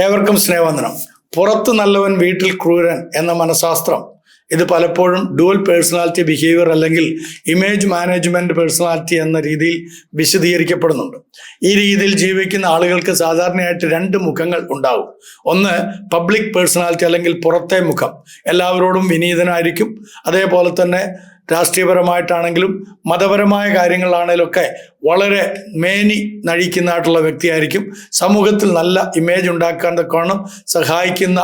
ഏവർക്കും സ്നേഹവന്ദനം. പുറത്ത് നല്ലവൻ വീട്ടിൽ ക്രൂരൻ എന്ന മനഃശാസ്ത്രം ഇത് പലപ്പോഴും ഡുവൽ പേഴ്സണാലിറ്റി ബിഹേവിയർ അല്ലെങ്കിൽ ഇമേജ് മാനേജ്മെന്റ് പേഴ്സണാലിറ്റി എന്ന രീതിയിൽ വിശദീകരിക്കപ്പെടുന്നുണ്ട്. ഈ രീതിയിൽ ജീവിക്കുന്ന ആളുകൾക്ക് സാധാരണയായിട്ട് രണ്ട് മുഖങ്ങൾ ഉണ്ടാവും. ഒന്ന് പബ്ലിക് പേഴ്സണാലിറ്റി അല്ലെങ്കിൽ പുറത്തെ മുഖം, എല്ലാവരോടും വിനീതനായിരിക്കും. അതേപോലെ തന്നെ രാഷ്ട്രീയപരമായിട്ടാണെങ്കിലും മതപരമായ കാര്യങ്ങളാണെങ്കിലൊക്കെ വളരെ മേനി നഴിക്കുന്നതായിട്ടുള്ള വ്യക്തിയായിരിക്കും. സമൂഹത്തിൽ നല്ല ഇമേജ് ഉണ്ടാക്കാൻ തക്കവണ്ണം സഹായിക്കുന്ന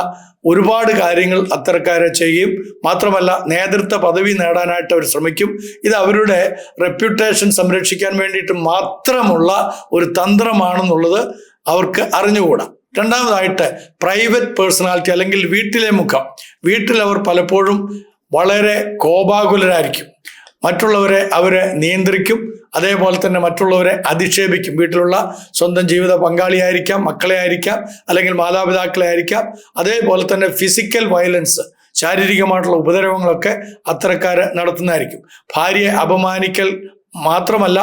ഒരുപാട് കാര്യങ്ങൾ അത്തരക്കാരെ ചെയ്യുകയും മാത്രമല്ല നേതൃത്വ പദവി നേടാനായിട്ട് അവർ ശ്രമിക്കും. ഇത് അവരുടെ റെപ്യൂട്ടേഷൻ സംരക്ഷിക്കാൻ വേണ്ടിയിട്ട് മാത്രമുള്ള ഒരു തന്ത്രമാണെന്നുള്ളത് അവർക്ക് അറിഞ്ഞുകൂടാ. രണ്ടാമതായിട്ട് പ്രൈവറ്റ് പേഴ്സണാലിറ്റി അല്ലെങ്കിൽ വീട്ടിലെ മുഖം. വീട്ടിൽ അവർ പലപ്പോഴും വളരെ കോപാകുലരായിരിക്കും. മറ്റുള്ളവരെ അവരെ നിയന്ത്രിക്കും. അതേപോലെ തന്നെ മറ്റുള്ളവരെ അധിക്ഷേപിക്കും. വീട്ടിലുള്ള സ്വന്തം ജീവിത പങ്കാളിയായിരിക്കാം, മക്കളെ ആയിരിക്കാം, അല്ലെങ്കിൽ മാതാപിതാക്കളെ ആയിരിക്കാം. അതേപോലെ തന്നെ ഫിസിക്കൽ വയലൻസ്, ശാരീരികമായിട്ടുള്ള ഉപദ്രവങ്ങളൊക്കെ അത്തരക്കാര് നടത്തുന്നതായിരിക്കും. ഭാര്യയെ അപമാനിക്കൽ മാത്രമല്ല,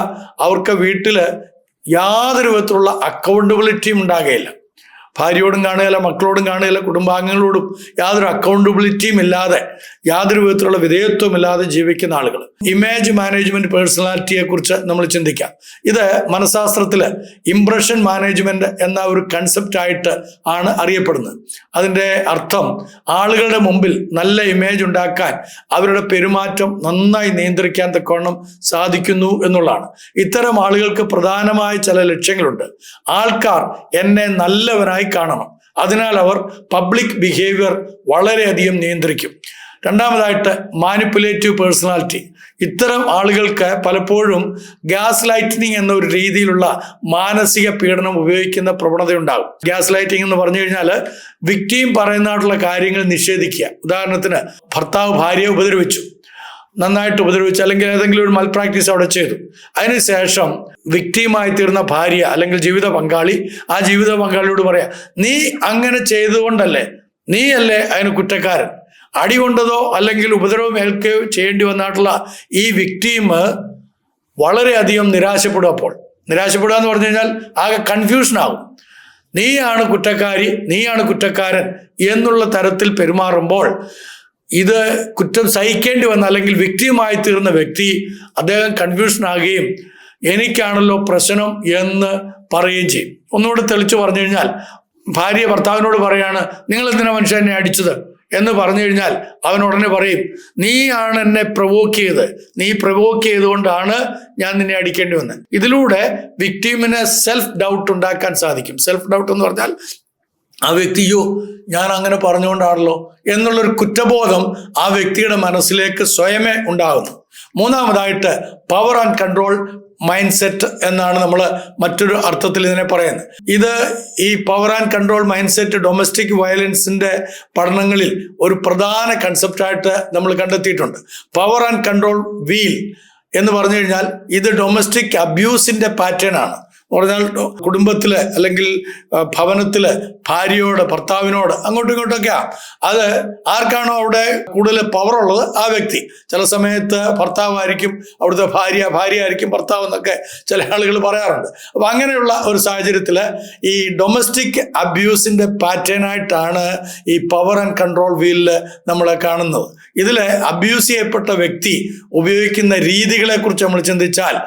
അവർക്ക് വീട്ടിൽ യാതൊരു വിധത്തിലുള്ള അക്കൗണ്ടബിലിറ്റിയും ഉണ്ടാകുകയില്ല. ഭാര്യയോടും കാണുകയില്ല, മക്കളോടും കാണുകയില്ല, കുടുംബാംഗങ്ങളോടും യാതൊരു അക്കൗണ്ടബിലിറ്റിയും ഇല്ലാതെ, യാതൊരു വിധത്തിലുള്ള വിധേയത്വം ഇല്ലാതെ ജീവിക്കുന്ന ആളുകൾ. ഇമേജ് മാനേജ്മെന്റ് പേഴ്സണാലിറ്റിയെ കുറിച്ച് നമ്മൾ ചിന്തിക്കാം. ഇത് മനഃശാസ്ത്രത്തില് ഇംപ്രഷൻ മാനേജ്മെന്റ് എന്ന ഒരു കൺസെപ്റ്റ് ആയിട്ട് ആണ് അറിയപ്പെടുന്നത്. അതിൻ്റെ അർത്ഥം ആളുകളുടെ മുമ്പിൽ നല്ല ഇമേജ് ഉണ്ടാക്കാൻ അവരുടെ പെരുമാറ്റം നന്നായി നിയന്ത്രിക്കാൻ തക്കവണ്ണം സാധിക്കുന്നു എന്നുള്ളതാണ്. ഇത്തരം ആളുകൾക്ക് പ്രധാനമായ ചില ലക്ഷ്യങ്ങളുണ്ട്. ആൾക്കാർ എന്നെ നല്ലവനായി കാണണം. അതിനാൽ അവർ പബ്ലിക് ബിഹേവിയർ വളരെയധികം നിയന്ത്രിക്കും. രണ്ടാമതായിട്ട് മാനിപ്പുലേറ്റീവ് പേഴ്സണാലിറ്റി. ഇത്തരം ആളുകൾക്ക് പലപ്പോഴും ഗ്യാസ് ലൈറ്റനിങ് എന്ന ഒരു രീതിയിലുള്ള മാനസിക പീഡനം ഉപയോഗിക്കുന്ന പ്രവണതയുണ്ടാകും. ഗ്യാസ് ലൈറ്റിംഗ് എന്ന് പറഞ്ഞു കഴിഞ്ഞാൽ വിക്ടിം പറയുന്നതായിട്ടുള്ള കാര്യങ്ങൾ നിഷേധിക്കുക. ഉദാഹരണത്തിന്, ഭർത്താവ് ഭാര്യയെ ഉപദ്രവിച്ചു, നന്നായിട്ട് ഉപദ്രവിച്ചു, അല്ലെങ്കിൽ ഏതെങ്കിലും ഒരു മൽ പ്രാക്ടീസ് അവിടെ ചെയ്തു. അതിനുശേഷം വിക്ടിമായി തീർന്ന ഭാര്യ അല്ലെങ്കിൽ ജീവിത പങ്കാളി ആ ജീവിത പങ്കാളിയോട് പറയാം, നീ അങ്ങനെ ചെയ്തുകൊണ്ടല്ലേ, നീയല്ലേ അതിന് കുറ്റക്കാരൻ. അടി കൊണ്ടതോ അല്ലെങ്കിൽ ഉപദ്രവം ഏൽക്കുകയോ ചെയ്യേണ്ടി വന്നിട്ടുള്ള ഈ വിക്ടീം വളരെയധികം നിരാശപ്പെടും. അപ്പോൾ നിരാശപ്പെടുക എന്ന് പറഞ്ഞു കഴിഞ്ഞാൽ ആകെ കൺഫ്യൂഷൻ ആകും. നീയാണ് കുറ്റക്കാരി, നീയാണ് കുറ്റക്കാരൻ എന്നുള്ള തരത്തിൽ പെരുമാറുമ്പോൾ ഇത് കുറ്റം സഹിക്കേണ്ടി വന്ന അല്ലെങ്കിൽ വിക്ടിമായി തീർന്ന വ്യക്തി അദ്ദേഹം കൺഫ്യൂഷൻ ആകുകയും എനിക്കാണല്ലോ പ്രശ്നം എന്ന് പറയുകയും ചെയ്യും. ഒന്നുകൂടെ തെളിച്ചു പറഞ്ഞു കഴിഞ്ഞാൽ, ഭാര്യ ഭർത്താവിനോട് പറയാണ്, നിങ്ങൾ എന്തിനാ മനുഷ്യൻ എന്നെ അടിച്ചത് എന്ന് പറഞ്ഞു കഴിഞ്ഞാൽ അവൻ ഉടനെ പറയും, നീയാണ് എന്നെ പ്രൊവോക്ക് ചെയ്ത്, നീ പ്രൊവോക്ക് ചെയ്തുകൊണ്ടാണ് ഞാൻ നിന്നെ അടിക്കേണ്ടി വന്നത്. ഇതിലൂടെ വിക്ടീമിന് സെൽഫ് ഡൗട്ട് ഉണ്ടാക്കാൻ സാധിക്കും. സെൽഫ് ഡൗട്ട് എന്ന് പറഞ്ഞാൽ ആ വ്യക്തിയോ ഞാൻ അങ്ങനെ പറഞ്ഞുകൊണ്ടാണല്ലോ എന്നുള്ളൊരു കുറ്റബോധം ആ വ്യക്തിയുടെ മനസ്സിലേക്ക് സ്വയമേ ഉണ്ടാകുന്നു. മൂന്നാമതായിട്ട് power and control mindset എന്നാണ് നമ്മൾ മറ്റൊരു അർത്ഥത്തിൽ ഇതിനെ പറയുന്നത്. ഇത് ഈ power and control mindset domestic വയലൻസിന്റെ പഠനങ്ങളിൽ ഒരു പ്രധാന കൺസെപ്റ്റായിട്ട് നമ്മൾ കണ്ടെത്തിയിട്ടുണ്ട്. പവർ ആൻഡ് കൺട്രോൾ വീൽ എന്ന് പറഞ്ഞു കഴിഞ്ഞാൽ ഇത് ഡൊമസ്റ്റിക് അബ്യൂസിന്റെ പാറ്റേൺ ആണ്. പറഞ്ഞാൽ കുടുംബത്തില് അല്ലെങ്കിൽ ഭവനത്തില് ഭാര്യയോട് ഭർത്താവിനോട് അങ്ങോട്ടും ഇങ്ങോട്ടൊക്കെയാ. അത് ആർക്കാണോ അവിടെ കൂടുതൽ പവർ ഉള്ളത് ആ വ്യക്തി. ചില സമയത്ത് ഭർത്താവായിരിക്കും അവിടുത്തെ ഭാര്യ ആയിരിക്കും ഭർത്താവ് എന്നൊക്കെ ചില ആളുകൾ പറയാറുണ്ട്. അപ്പൊ അങ്ങനെയുള്ള ഒരു സാഹചര്യത്തില് ഈ ഡൊമസ്റ്റിക് അബ്യൂസിന്റെ പാറ്റേൺ ആയിട്ടാണ് ഈ പവർ ആൻഡ് കൺട്രോൾ വീലില് നമ്മൾ കാണുന്നത്. ഇതില് അബ്യൂസ് ചെയ്യപ്പെട്ട വ്യക്തി ഉപയോഗിക്കുന്ന രീതികളെ കുറിച്ച് നമ്മൾ ചിന്തിച്ചാൽ,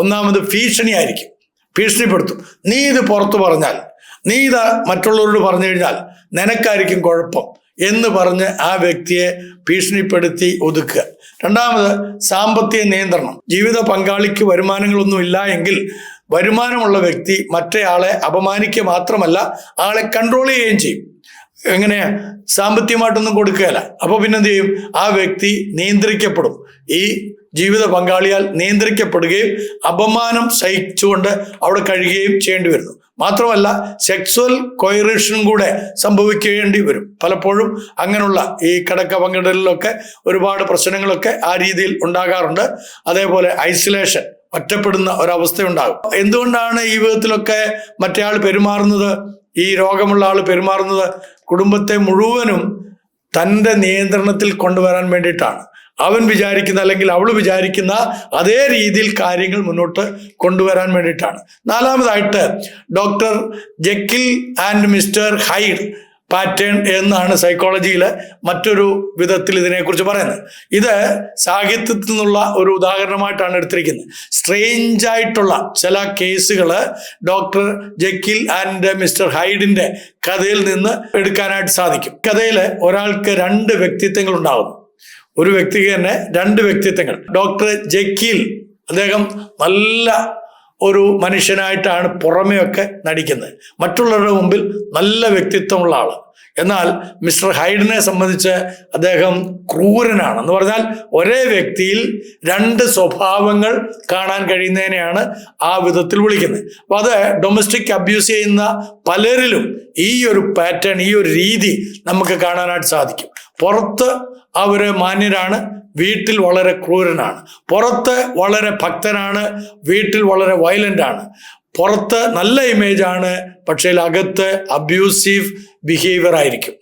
ഒന്നാമത് ഭീഷണി ആയിരിക്കും. ഭീഷണിപ്പെടുത്തും. നീ ഇത് പുറത്തു പറഞ്ഞാൽ, നീ ഇത് മറ്റുള്ളവരോട് പറഞ്ഞു കഴിഞ്ഞാൽ നിനക്കായിരിക്കും കുഴപ്പം എന്ന് പറഞ്ഞ് ആ വ്യക്തിയെ ഭീഷണിപ്പെടുത്തി ഒതുക്കുക. രണ്ടാമത് സാമ്പത്തിക നിയന്ത്രണം. ജീവിത പങ്കാളിക്ക് വരുമാനങ്ങളൊന്നും ഇല്ല എങ്കിൽ വരുമാനമുള്ള വ്യക്തി മറ്റേയാളെ അപമാനിക്കുക മാത്രമല്ല ആളെ കൺട്രോൾ ചെയ്യുകയും ചെയ്യും. എങ്ങനെയാ? സാമ്പത്തികമായിട്ടൊന്നും കൊടുക്കുകയില്ല. അപ്പൊ പിന്നെന്ത് ചെയ്യും? ആ വ്യക്തി നിയന്ത്രിക്കപ്പെടും. ഈ ജീവിത പങ്കാളിയാൽ നിയന്ത്രിക്കപ്പെടുകയും അപമാനം സഹിച്ചുകൊണ്ട് അവിടെ കഴിയുകയും ചെയ്യേണ്ടി വരുന്നു. മാത്രമല്ല സെക്സ്വൽ കൊയറേഷനും കൂടെ സംഭവിക്കേണ്ടി വരും. പലപ്പോഴും അങ്ങനെയുള്ള ഈ കിടക്ക പങ്കിടലിലൊക്കെ ഒരുപാട് പ്രശ്നങ്ങളൊക്കെ ആ രീതിയിൽ ഉണ്ടാകാറുണ്ട്. അതേപോലെ ഐസൊലേഷൻ, ഒറ്റപ്പെടുന്ന ഒരവസ്ഥയുണ്ടാകും. എന്തുകൊണ്ടാണ് ഈ വിധത്തിലൊക്കെ മറ്റേ ആൾ പെരുമാറുന്നത്, ഈ രോഗമുള്ള ആൾ പെരുമാറുന്നത്? കുടുംബത്തെ മുഴുവനും തൻ്റെ നിയന്ത്രണത്തിൽ കൊണ്ടുവരാൻ വേണ്ടിയിട്ടാണ്. അവൻ വിചാരിക്കുന്ന അല്ലെങ്കിൽ അവൾ വിചാരിക്കുന്ന അതേ രീതിയിൽ കാര്യങ്ങൾ മുന്നോട്ട് കൊണ്ടുവരാൻ വേണ്ടിയിട്ടാണ്. നാലാമതായിട്ട് doctor Jekyll and mister Hyde pattern എന്നാണ് സൈക്കോളജിയിൽ മറ്റൊരു വിധത്തിൽ ഇതിനെക്കുറിച്ച് പറയുന്നത്. ഇത് സാഹിത്യത്തിൽ നിന്നുള്ള ഒരു ഉദാഹരണമായിട്ടാണ് എടുത്തിരിക്കുന്നത്. സ്ട്രേഞ്ച് ആയിട്ടുള്ള ചില കേസുകൾ ഡോക്ടർ ജെക്കിൽ ആൻഡ് മിസ്റ്റർ ഹൈഡിന്റെ കഥയിൽ നിന്ന് എടുക്കാനായിട്ട് സാധിക്കും. കഥയിൽ ഒരാൾക്ക് 2 വ്യക്തിത്വങ്ങൾ ഉണ്ടാകുന്നു. ഒരു വ്യക്തിക്ക് തന്നെ 2 വ്യക്തിത്വങ്ങൾ. ഡോക്ടർ ജെക്കിൽ അദ്ദേഹം നല്ല ഒരു മനുഷ്യനായിട്ടാണ് പുറമെയൊക്കെ നടിക്കുന്നത്, മറ്റുള്ളവരുടെ മുമ്പിൽ നല്ല വ്യക്തിത്വമുള്ള ആള്. എന്നാൽ മിസ്റ്റർ ഹൈഡിനെ സംബന്ധിച്ച് അദ്ദേഹം ക്രൂരനാണ്. എന്ന് പറഞ്ഞാൽ ഒരേ വ്യക്തിയിൽ 2 സ്വഭാവങ്ങൾ കാണാൻ കഴിയുന്നതിനെയാണ് ആ വിധത്തിൽ വിളിക്കുന്നത്. അപ്പൊ അത് ഡൊമസ്റ്റിക് അബ്യൂസ് ചെയ്യുന്ന പലരിലും ഈ ഒരു പാറ്റേൺ, ഈ ഒരു രീതി നമുക്ക് കാണാനായിട്ട് സാധിക്കും. പുറത്ത് അവര് മാന്യരാണ്, വീട്ടിൽ വളരെ ക്രൂരനാണ്. പുറത്ത് വളരെ ഭക്തനാണ്, വീട്ടിൽ വളരെ വയലന്റ് ആണ്. പുറത്ത് നല്ല ഇമേജ് ആണ്, പക്ഷേ അകത്ത് അബ്യൂസീവ് ബിഹേവിയർ ആയിരിക്കും.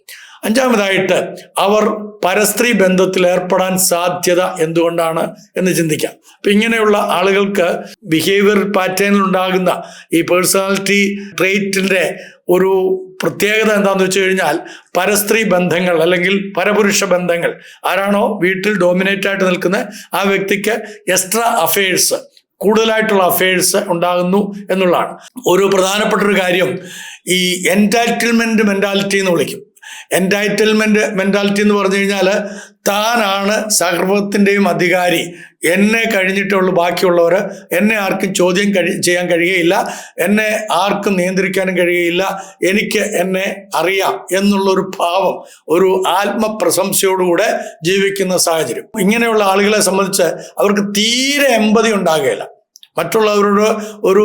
5ാമതായിട്ട് അവർ പരസ്ത്രീ ബന്ധത്തിൽ ഏർപ്പെടാൻ സാധ്യത എന്തുകൊണ്ടാണ് എന്ന് ചിന്തിക്കാം. അപ്പൊ ഇങ്ങനെയുള്ള ആളുകൾക്ക് ബിഹേവിയർ പാറ്റേണിൽ ഉണ്ടാകുന്ന ഈ പേഴ്സണാലിറ്റി ട്രെയ്റ്റിന്റെ ഒരു പ്രത്യേകത എന്താണെന്ന് വെച്ച് കഴിഞ്ഞാൽ, പരസ്ത്രീ ബന്ധങ്ങൾ അല്ലെങ്കിൽ പരപുരുഷ ബന്ധങ്ങൾ, ആരാണോ വീട്ടിൽ ഡോമിനേറ്റ് ആയിട്ട് നിൽക്കുന്ന ആ വ്യക്തിക്ക് എക്സ്ട്രാ അഫയേഴ്സ്, കൂടുതലായിട്ടുള്ള അഫയേഴ്സ് ഉണ്ടാകുന്നു എന്നുള്ളതാണ്. ഒരു പ്രധാനപ്പെട്ട ഒരു കാര്യം ഈ എൻറ്റൈറ്റിൽമെന്റ് മെന്റാലിറ്റി എന്ന് വിളിക്കും. എൻറ്റൈറ്റിൽമെന്റ് മെന്റാലിറ്റി എന്ന് പറഞ്ഞു കഴിഞ്ഞാൽ, താനാണ് സർവത്തിൻ്റെയും അധികാരി, എന്നെ കഴിഞ്ഞിട്ടുള്ളൂ ബാക്കിയുള്ളവർ, എന്നെ ആർക്കും ചോദ്യം ചെയ്യാൻ കഴിയുകയില്ല, എന്നെ ആർക്കും നിയന്ത്രിക്കാനും കഴിയുകയില്ല, എനിക്ക് എന്നെ അറിയാം എന്നുള്ളൊരു ഭാവം, ഒരു ആത്മപ്രശംസയോടുകൂടെ ജീവിക്കുന്ന സാഹചര്യം. ഇങ്ങനെയുള്ള ആളുകളെ സംബന്ധിച്ച് അവർക്ക് തീരെ എമ്പതി ഉണ്ടാകുകയില്ല. മറ്റുള്ളവരോട് ഒരു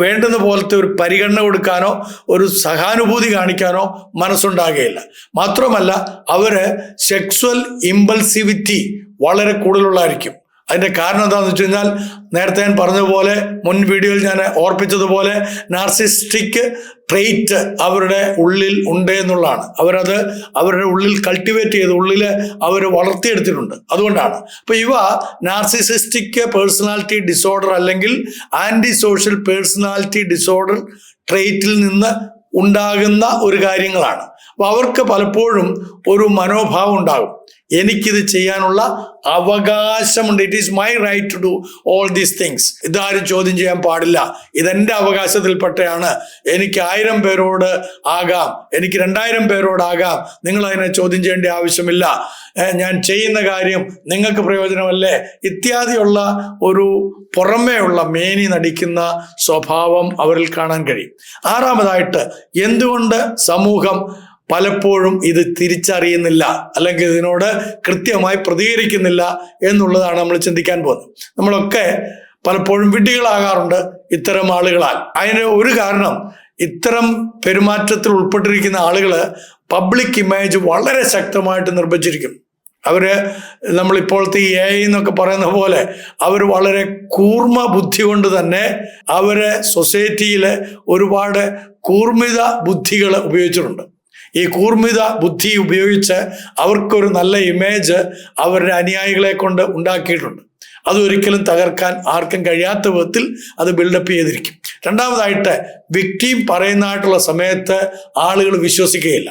വേണ്ടുന്ന പോലത്തെ ഒരു പരിഗണന കൊടുക്കാനോ ഒരു സഹാനുഭൂതി കാണിക്കാനോ മനസ്സുണ്ടാകുകയില്ല. മാത്രമല്ല അവര് സെക്സ്വൽ ഇമ്പൾസിവിറ്റി വളരെ കൂടുതലുള്ളതായിരിക്കും. അതിന്റെ കാരണം എന്താണെന്ന് വെച്ച് കഴിഞ്ഞാൽ, നേരത്തെ ഞാൻ പറഞ്ഞതുപോലെ, മുൻ വീഡിയോയിൽ ഞാൻ ഓർപ്പിച്ചതുപോലെ, നാർസിസ്റ്റിക് ട്രെയ്റ്റ് അവരുടെ ഉള്ളിൽ ഉണ്ട് എന്നുള്ളതാണ്. അവരത് അവരുടെ ഉള്ളിൽ കൾട്ടിവേറ്റ് ചെയ്ത് ഉള്ളിൽ അവർ വളർത്തിയെടുത്തിട്ടുണ്ട്. അതുകൊണ്ടാണ്. അപ്പൊ ഇവ നാർസിസിസ്റ്റിക് പേഴ്സണാലിറ്റി ഡിസോർഡർ അല്ലെങ്കിൽ ആന്റി സോഷ്യൽ പേഴ്സണാലിറ്റി ഡിസോർഡർ ട്രെയ്റ്റിൽ നിന്ന് ഉണ്ടാകുന്ന ഒരു കാര്യങ്ങളാണ്. അപ്പൊ അവർക്ക് പലപ്പോഴും ഒരു മനോഭാവം ഉണ്ടാകും, എനിക്കിത് ചെയ്യാനുള്ള അവകാശമുണ്ട്, it is my right to do all these things, ഇതാരും ചോദ്യം ചെയ്യാൻ പാടില്ല, ഇതെന്റെ അവകാശത്തിൽപ്പെട്ടയാണ്, എനിക്ക് 1000 പേരോട് ആകാം, എനിക്ക് 2000 പേരോടാകാം, നിങ്ങൾ അതിനെ ചോദ്യം ചെയ്യേണ്ട ആവശ്യമില്ല, ഞാൻ ചെയ്യുന്ന കാര്യം നിങ്ങൾക്ക് പ്രയോജനമല്ലേ, ഇത്യാദിയുള്ള ഒരു പുറമേയുള്ള മേനി നടിക്കുന്ന സ്വഭാവം അവരിൽ കാണാൻ കഴിയും. 6ാമതായിട്ട്, എന്തുകൊണ്ട് സമൂഹം പലപ്പോഴും ഇത് തിരിച്ചറിയുന്നില്ല അല്ലെങ്കിൽ ഇതിനോട് കൃത്യമായി പ്രതികരിക്കുന്നില്ല എന്നുള്ളതാണ് നമ്മൾ ചിന്തിക്കാൻ പോകുന്നത്. നമ്മളൊക്കെ പലപ്പോഴും വിഡ്ഢികളാകാറുണ്ട് ഇത്തരം ആളുകളാൽ. അതിന് ഒരു കാരണം, ഇത്തരം പെരുമാറ്റത്തിൽ ഉൾപ്പെട്ടിരിക്കുന്ന ആളുകൾ പബ്ലിക് ഇമേജ് വളരെ ശക്തമായിട്ട് നിർവചിച്ചിരിക്കും. അവര് നമ്മളിപ്പോഴത്തെ ഈ AI എന്നൊക്കെ പറയുന്ന പോലെ അവർ വളരെ കൂർമ്മ ബുദ്ധി കൊണ്ട് തന്നെ അവര് സൊസൈറ്റിയിൽ ഒരുപാട് കൂർമ്മിത ബുദ്ധികൾ ഉപയോഗിച്ചിട്ടുണ്ട്. ഈ കൂർമ്മിത ബുദ്ധി ഉപയോഗിച്ച് അവർക്കൊരു നല്ല ഇമേജ് അവരുടെ അനുയായികളെ കൊണ്ട് ഉണ്ടാക്കിയിട്ടുണ്ട്. അതൊരിക്കലും തകർക്കാൻ ആർക്കും കഴിയാത്ത വിധത്തിൽ അത് ബിൽഡപ്പ് ചെയ്തിരിക്കും. 2ാമതായിട്ട്, വിക്ടിം പറയുന്നതായിട്ടുള്ള സമയത്ത് ആളുകൾ വിശ്വസിക്കുകയില്ല.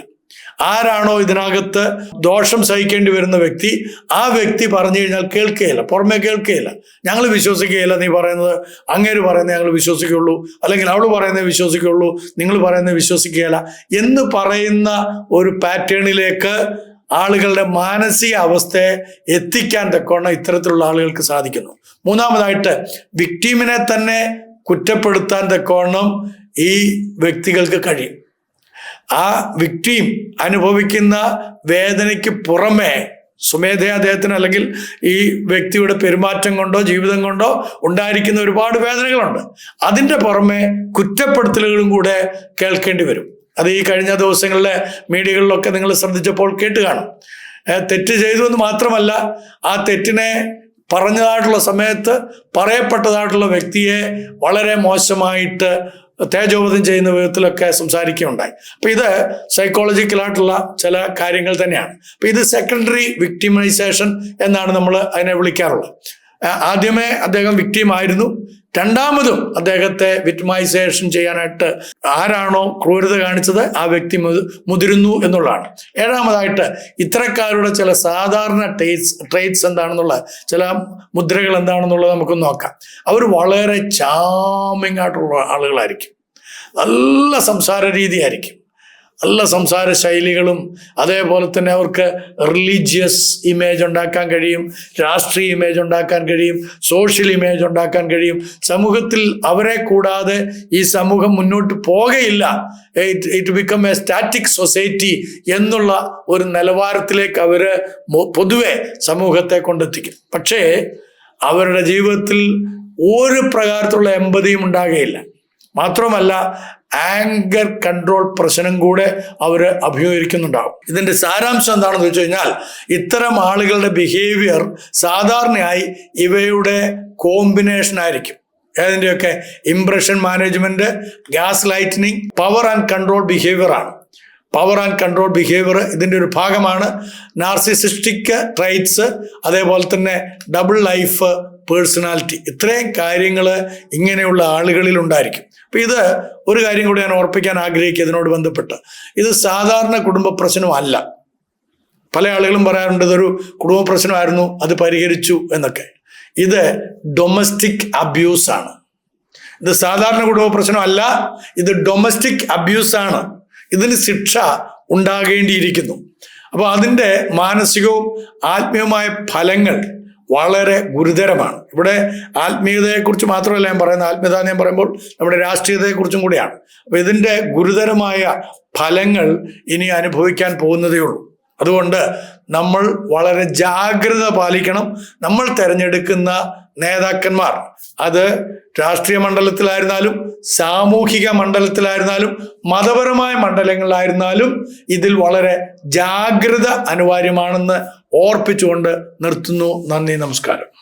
ആരാണോ ഇതിനകത്ത് ദോഷം സഹിക്കേണ്ടി വരുന്ന വ്യക്തി, ആ വ്യക്തി പറഞ്ഞു കഴിഞ്ഞാൽ കേൾക്കുകയില്ല, പുറമെ കേൾക്കുകയില്ല. ഞങ്ങൾ വിശ്വസിക്കുകയില്ല, നീ പറയുന്നത്, അങ്ങേര് പറയുന്നത് ഞങ്ങൾ വിശ്വസിക്കുകയുള്ളൂ, അല്ലെങ്കിൽ അവൾ പറയുന്നത് വിശ്വസിക്കുകയുള്ളൂ, നിങ്ങൾ പറയുന്നത് വിശ്വസിക്കുകയില്ല എന്ന് പറയുന്ന ഒരു പാറ്റേണിലേക്ക് ആളുകളുടെ മാനസിക അവസ്ഥയെ എത്തിക്കാൻ തക്കവണ്ണം ഇത്തരത്തിലുള്ള ആളുകൾക്ക് സാധിക്കുന്നു. 3ാമതായിട്ട്, വിക്ടിമിനെ തന്നെ കുറ്റപ്പെടുത്താൻ തക്കവണ്ണം ഈ വ്യക്തികൾക്ക് കഴിയും. ആ വിക്ടിം അനുഭവിക്കുന്ന വേദനയ്ക്ക് പുറമെ സ്വമേധയാ അദ്ദേഹത്തിന് അല്ലെങ്കിൽ ഈ വ്യക്തിയുടെ പെരുമാറ്റം കൊണ്ടോ ജീവിതം കൊണ്ടോ ഉണ്ടായിരിക്കുന്ന ഒരുപാട് വേദനകളുണ്ട്. അതിൻ്റെ പുറമെ കുറ്റപ്പെടുത്തലുകളും കൂടെ കേൾക്കേണ്ടി വരും. അത് ഈ കഴിഞ്ഞ ദിവസങ്ങളിലെ മീഡിയകളിലൊക്കെ നിങ്ങൾ ശ്രദ്ധിച്ചപ്പോൾ കേട്ട് കാണും. തെറ്റ് ചെയ്തു എന്ന് മാത്രമല്ല, ആ തെറ്റിനെ പറഞ്ഞതായിട്ടുള്ള സമയത്ത് പറയപ്പെട്ടതായിട്ടുള്ള വ്യക്തിയെ വളരെ മോശമായിട്ട് തേജോവധം ചെയ്യുന്ന വിധത്തിലൊക്കെ സംസാരിക്കുകയുണ്ടായി. അപ്പൊ ഇത് സൈക്കോളജിക്കലായിട്ടുള്ള ചില കാര്യങ്ങൾ തന്നെയാണ്. അപ്പൊ ഇത് സെക്കൻഡറി വിക്ടിമൈസേഷൻ എന്നാണ് നമ്മൾ അതിനെ വിളിക്കാറുള്ളത്. ആദ്യമേ അദ്ദേഹം വിക്ടിമായിരുന്നു, രണ്ടാമതും അദ്ദേഹത്തെ വിക്ടിമൈസേഷൻ ചെയ്യാനായിട്ട് ആരാണോ ക്രൂരത കാണിച്ചത് ആ വ്യക്തി മുതിരുന്നു എന്നുള്ളതാണ്. ഏഴാമതായിട്ട് ഇത്തരക്കാരുടെ ചില സാധാരണ ട്രേറ്റ്സ് എന്താണെന്നുള്ള ചില മുദ്രകൾ എന്താണെന്നുള്ളത് നമുക്കൊന്ന് നോക്കാം. അവർ വളരെ ചാമിങ് ആയിട്ടുള്ള ആളുകളായിരിക്കും, നല്ല സംസാര രീതിയായിരിക്കും, നല്ല സംസാര ശൈലികളും, അതേപോലെ തന്നെ അവർക്ക് റിലീജിയസ് ഇമേജ് ഉണ്ടാക്കാൻ കഴിയും, രാഷ്ട്രീയ ഇമേജ് ഉണ്ടാക്കാൻ കഴിയും, സോഷ്യൽ ഇമേജ് ഉണ്ടാക്കാൻ കഴിയും. സമൂഹത്തിൽ അവരെ കൂടാതെ ഈ സമൂഹം മുന്നോട്ട് പോകയില്ല, it become a static society എന്നുള്ള ഒരു നിലവാരത്തിലേക്ക് അവര് പൊതുവെ സമൂഹത്തെ കൊണ്ടെത്തിക്കും. പക്ഷേ അവരുടെ ജീവിതത്തിൽ ഒരു പ്രകാരത്തിലുള്ള എമ്പതിയും ഉണ്ടാകുകയില്ല. മാത്രമല്ല ആങ്കർ കൺട്രോൾ പ്രശ്നം കൂടെ അവർ അഭിമുഖീകരിക്കുന്നുണ്ടാവും. ഇതിന്റെ സാരാംശം എന്താണെന്ന് വെച്ച് കഴിഞ്ഞാൽ, ഇത്തരം ആളുകളുടെ ബിഹേവിയർ സാധാരണയായി ഇവയുടെ കോമ്പിനേഷൻ ആയിരിക്കും. ഏതിൻ്റെയൊക്കെ? Impression management, gaslighting, power and control behaviour ആണ്. പവർ ആൻഡ് കൺട്രോൾ ബിഹേവിയർ ഇതിൻ്റെ ഒരു ഭാഗമാണ്. നാർസിസിസ്റ്റിക് ട്രൈറ്റ്സ്, അതേപോലെ തന്നെ ഡബിൾ ലൈഫ് പേഴ്സണാലിറ്റി, ഇത്രയും കാര്യങ്ങൾ ഇങ്ങനെയുള്ള ആളുകളിൽ ഉണ്ടായിരിക്കും. അപ്പൊ ഇത് ഒരു കാര്യം കൂടി ഞാൻ ഓർപ്പിക്കാൻ ആഗ്രഹിക്കുക ഇതിനോട് ബന്ധപ്പെട്ട്, ഇത് സാധാരണ കുടുംബ പ്രശ്നമല്ല. പല ആളുകളും പറയാറുണ്ട് ഇതൊരു കുടുംബ പ്രശ്നമായിരുന്നു, അത് പരിഹരിച്ചു എന്നൊക്കെ. ഇത് ഡൊമസ്റ്റിക് അബ്യൂസ് ആണ്. ഇത് സാധാരണ കുടുംബ പ്രശ്നമല്ല, ഇത് ഡൊമസ്റ്റിക് അബ്യൂസ് ആണ്. ഇതിന് ശിക്ഷ ഉണ്ടാകേണ്ടിയിരിക്കുന്നു. അപ്പോൾ അതിൻ്റെ മാനസികവും ആത്മീയവുമായ ഫലങ്ങൾ വളരെ ഗുരുതരമാണ്. ഇവിടെ ആത്മീയതയെക്കുറിച്ച് മാത്രമല്ല ഞാൻ പറയുന്നത്, ആത്മീയത ഞാൻ പറയുമ്പോൾ നമ്മുടെ രാഷ്ട്രീയതയെക്കുറിച്ചും കൂടിയാണ്. അപ്പൊ ഇതിൻ്റെ ഗുരുതരമായ ഫലങ്ങൾ ഇനി അനുഭവിക്കാൻ പോകുന്നതേ ഉള്ളൂ. അതുകൊണ്ട് നമ്മൾ വളരെ ജാഗ്രത പാലിക്കണം. നമ്മൾ തിരഞ്ഞെടുക്കുന്ന നേതാക്കന്മാർ, അത് രാഷ്ട്രീയ മണ്ഡലത്തിലായിരുന്നാലും സാമൂഹിക മണ്ഡലത്തിലായിരുന്നാലും മതപരമായ മണ്ഡലങ്ങളിലായിരുന്നാലും ഇതിൽ വളരെ ജാഗ്രത അനിവാര്യമാണെന്ന് ഓർപ്പിച്ചുകൊണ്ട് നിർത്തുന്നു. നന്ദി, നമസ്കാരം.